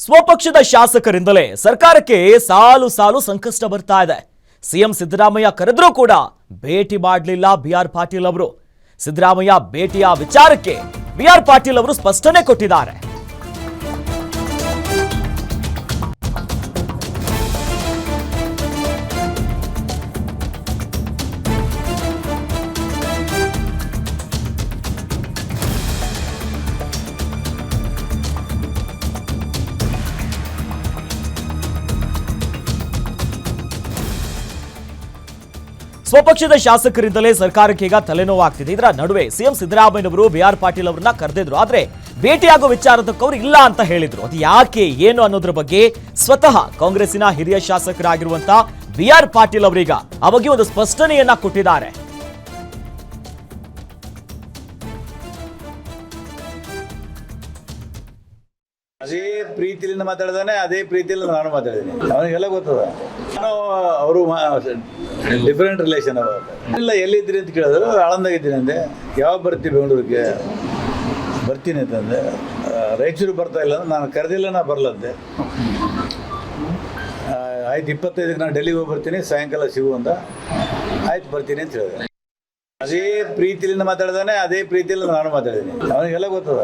ಸ್ವಪಕ್ಷದ ಶಾಸಕರಿಂದಲೇ ಸರ್ಕಾರಕ್ಕೆ ಸಾಲು ಸಾಲು ಸಂಕಷ್ಟ ಬರ್ತಾ ಇದೆ. ಸಿಎಂ ಸಿದ್ದರಾಮಯ್ಯ ಕರೆದ್ರೂ ಕೂಡ ಭೇಟಿ ಮಾಡಲಿಲ್ಲ ಬಿಆರ್ ಪಾಟೀಲ್ ಅವರು. ಸಿದ್ದರಾಮಯ್ಯ ಭೇಟಿಯ ವಿಚಾರಕ್ಕೆ ಬಿಆರ್ ಪಾಟೀಲ್ ಅವರು ಸ್ಪಷ್ಟನೆ ಕೊಟ್ಟಿದ್ದಾರೆ. ಸ್ವಪಕ್ಷದ ಶಾಸಕರಿಂದಲೇ ಸರ್ಕಾರಕ್ಕೆ ಈಗ ತಲೆನೋವಾಗ್ತಿದೆ. ಇದರ ನಡುವೆ ಸಿಎಂ ಸಿದ್ದರಾಮಯ್ಯನವರು ಬಿಆರ್ ಪಾಟೀಲ್ ಅವರನ್ನ ಕರೆದಿದ್ರು. ಆದ್ರೆ ಭೇಟಿಯಾಗೋ ವಿಚಾರದಕ್ಕವರು ಇಲ್ಲ ಅಂತ ಹೇಳಿದ್ರು. ಅದು ಯಾಕೆ ಏನು ಅನ್ನೋದ್ರ ಬಗ್ಗೆ ಸ್ವತಃ ಕಾಂಗ್ರೆಸ್ಸಿನ ಹಿರಿಯ ಶಾಸಕರಾಗಿರುವಂತಹ ಬಿಆರ್ ಪಾಟೀಲ್ ಅವರೀಗ ಆ ಬಗ್ಗೆ ಒಂದು ಸ್ಪಷ್ಟನೆಯನ್ನ ಕೊಟ್ಟಿದ್ದಾರೆ. ಅದೇ ಪ್ರೀತಿಯಿಂದ ಮಾತಾಡಿದಾನೆ, ಅದೇ ಪ್ರೀತಿಯಿಂದ ನಾನು ಮಾತಾಡಿದ್ದೀನಿ. ಅವನಿಗೆಲ್ಲ ಗೊತ್ತದ. ನಾನು ಅವರು ಡಿಫರೆಂಟ್ ರಿಲೇಷನ್ ಇಲ್ಲ. ಎಲ್ಲಿದ್ರಿ ಅಂತ ಕೇಳಿದ್ರು, ಆಳಂದಾಗಿದ್ದೀನಿ ಅಂದೆ. ಯಾವಾಗ ಬರ್ತೀವಿ ಬೆಂಗಳೂರಿಗೆ? ಬರ್ತೀನಿ ಅಂತಂದೆ. ರಾಯಚೂರು ಬರ್ತಾ ಇಲ್ಲ ಅಂದ್ರೆ ನಾನು ಕರೆದಿಲ್ಲ, ನಾ ಬರಲಂತೆ. ಆಯ್ತು 25ಕ್ಕೆ ನಾನು ಡೆಲ್ಲಿಗೆ ಹೋಗಿ ಬರ್ತೀನಿ, ಸಾಯಂಕಾಲ ಸಿಗು ಅಂತ. ಆಯ್ತು ಬರ್ತೀನಿ ಅಂತ ಹೇಳಿದೆ. ಅದೇ ಪ್ರೀತಿಯಿಂದ ಮಾತಾಡಿದಾನೆ, ಅದೇ ಪ್ರೀತಿಯಿಂದ ನಾನು ಮಾತಾಡಿದ್ದೀನಿ. ಅವನಿಗೆಲ್ಲ ಗೊತ್ತದ.